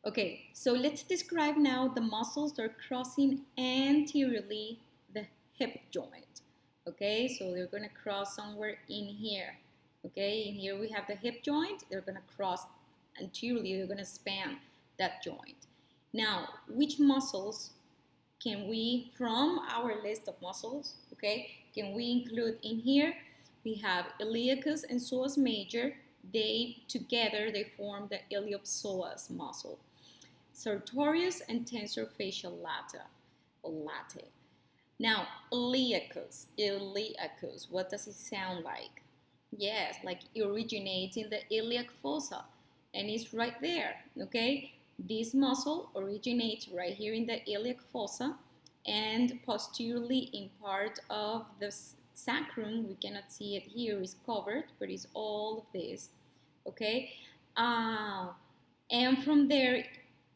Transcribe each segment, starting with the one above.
Okay, so let's describe now the muscles that are crossing anteriorly the hip joint. Okay, so they're going to cross somewhere in here. Okay, in here we have the hip joint. They're going to cross anteriorly. They're going to span that joint. Now, which muscles can we, from our list of muscles, okay, can we include in here? We have iliacus and psoas major. They together they form the iliopsoas muscle. Sartorius and tensor fascial latae. Now, iliacus, what does it sound like? Yes, like it originates in the iliac fossa, and it's right there, okay? This muscle originates right here in the iliac fossa and posteriorly in part of the sacrum. We cannot see it here, it's covered, but it's all of this, okay? And from there,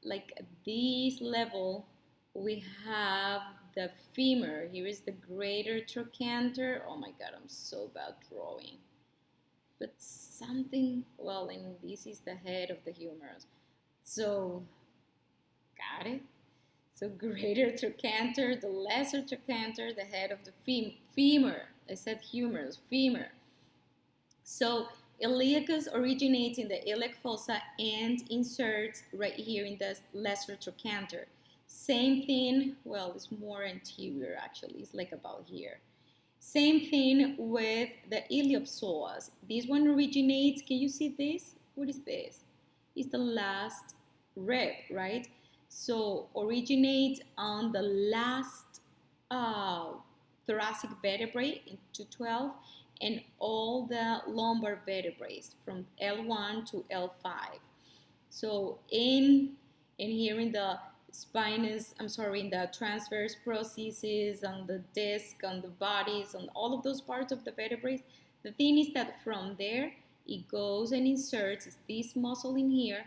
like at this level, we have the femur. Here is the greater trochanter. Oh my god, I'm so bad drawing. But something, well, and this is the head of the humerus. So, got it? So greater trochanter, the lesser trochanter, the head of the femur. I said humerus, femur. So iliacus originates in the iliac fossa and inserts right here in the lesser trochanter. Same thing, well, it's more anterior actually, it's like about here. Same thing with the iliopsoas. This one originates, can you see this? What is this? It's the last rib, right? So originates on the last thoracic vertebrae in 212 and all the lumbar vertebrae from L1 to L5. So in here in the spinous, in the transverse processes, on the disc, on the bodies, on all of those parts of the vertebrae, the thing is that from there, it goes and inserts, it's this muscle in here,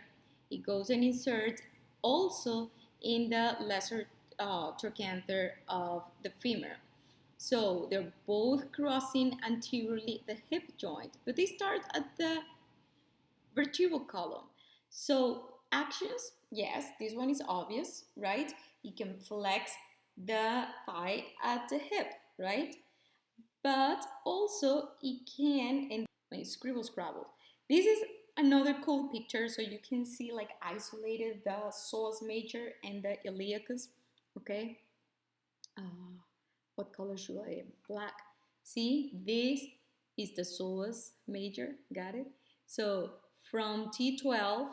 it goes and inserts also in the lesser trochanter of the femur. So they're both crossing anteriorly the hip joint, but they start at the vertebral column. So actions, yes, this one is obvious, right? You can flex the thigh at the hip, right? But also it can, and my scribble scrabble. This is another cool picture, so you can see like isolated the psoas major and the iliacus, okay? What color should I have? Black. See, this is the psoas major, got it? So from T12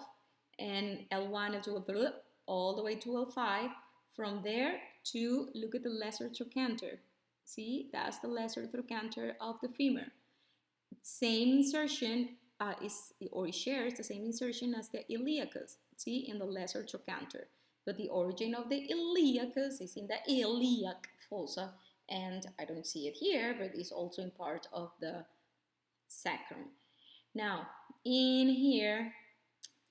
and L1 to all the way to L5, from there to look at the lesser trochanter. See, that's the lesser trochanter of the femur. Same insertion it shares the same insertion as the iliacus, see, in the lesser trochanter. But the origin of the iliacus is in the iliac fossa, and I don't see it here, but it's also in part of the sacrum. Now, in here,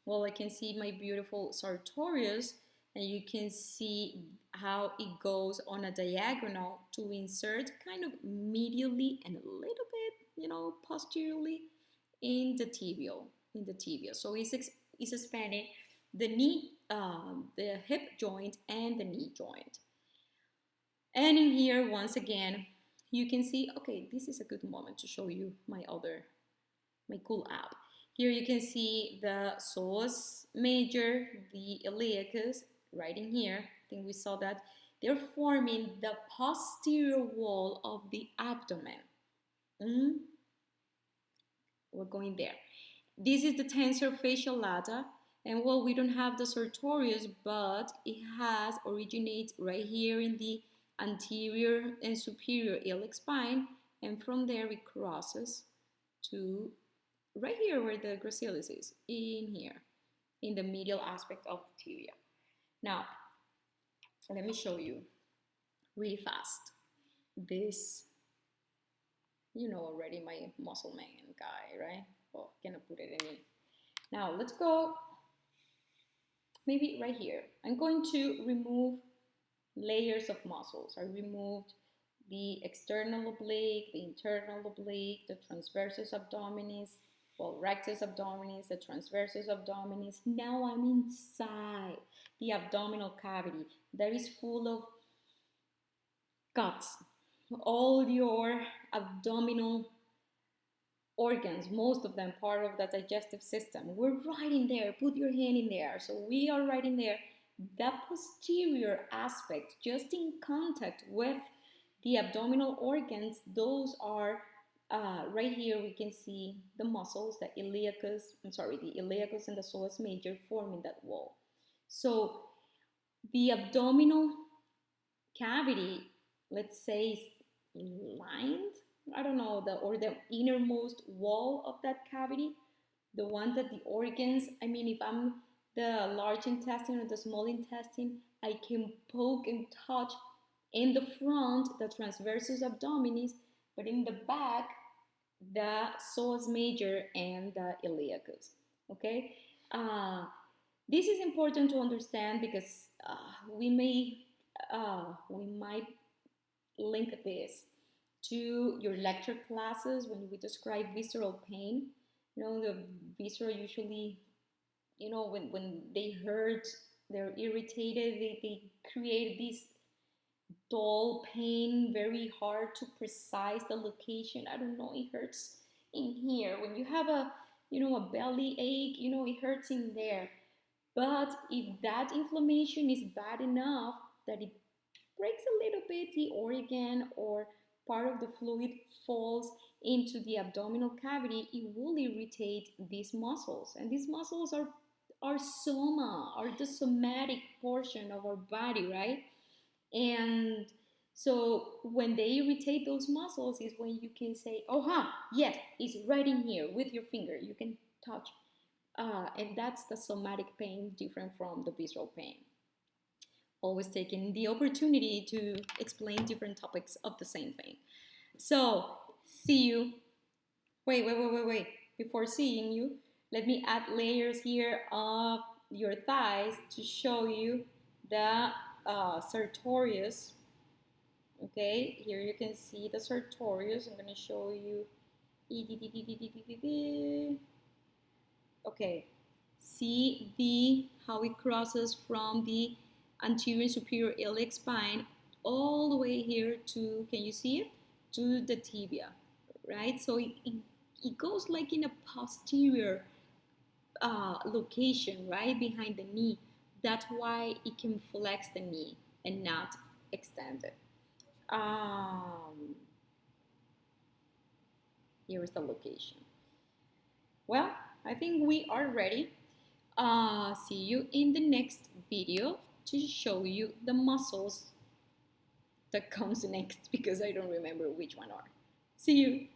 well, I can see my beautiful Sartorius, and you can see how it goes on a diagonal to insert kind of medially and a little bit, posteriorly in the tibia. So it's spanning the knee, the hip joint and the knee joint. And in here, once again, you can see, okay, this is a good moment to show you my cool app. Here you can see the psoas major, the iliacus, right in here. I think we saw that. They're forming the posterior wall of the abdomen. We're going there. This is the tensor fascial latae. And well, we don't have the Sartorius, but it originates right here in the anterior and superior iliac spine, and from there it crosses to right here where the gracilis is, in here, in the medial aspect of the tibia. Now, let me show you really fast this, already my muscle man guy, right? Well, cannot put it in. Now, let's go maybe right here. I'm going to remove layers of muscles. I removed the external oblique, the internal oblique, the transversus abdominis, rectus abdominis, the transversus abdominis. Now I'm inside. the abdominal cavity that is full of guts. All your abdominal organs, most of them part of the digestive system. We're right in there. Put your hand in there. So we are right in there. The posterior aspect, just in contact with the abdominal organs, those are right here. We can see the muscles, the iliacus and the psoas major forming that wall. So the abdominal cavity, let's say, is lined, I don't know, the innermost wall of that cavity, the one that the organs, I mean, if I'm the large intestine or the small intestine, I can poke and touch in the front, the transversus abdominis, but in the back, the psoas major and the iliacus. Okay, this is important to understand because we might link this to your lecture classes when we describe visceral pain. You know, the viscera usually, you know, when they hurt, they're irritated, they create this dull pain, very hard to precise the location. I don't know, it hurts in here. When you have a, you know, a belly ache, you know, it hurts in there. But if that inflammation is bad enough that it breaks a little bit the organ or part of the fluid falls into the abdominal cavity, it will irritate these muscles. And these muscles are soma, are the somatic portion of our body, right? And so when they irritate those muscles is when you can say, oh, yes, it's right in here with your finger. You can touch. And that's the somatic pain, different from the visceral pain. Always taking the opportunity to explain different topics of the same thing. So, see you. Wait. Before seeing you, let me add layers here of your thighs to show you the Sartorius. Okay, here you can see the Sartorius. I'm going to show you. Okay, see how it crosses from the anterior and superior iliac spine all the way here to, can you see it? To the tibia, right? So it goes like in a posterior location, right behind the knee. That's why it can flex the knee and not extend it. Here is the location. Well, I think we are ready. See you in the next video to show you the muscles that comes next because I don't remember which one are. See you.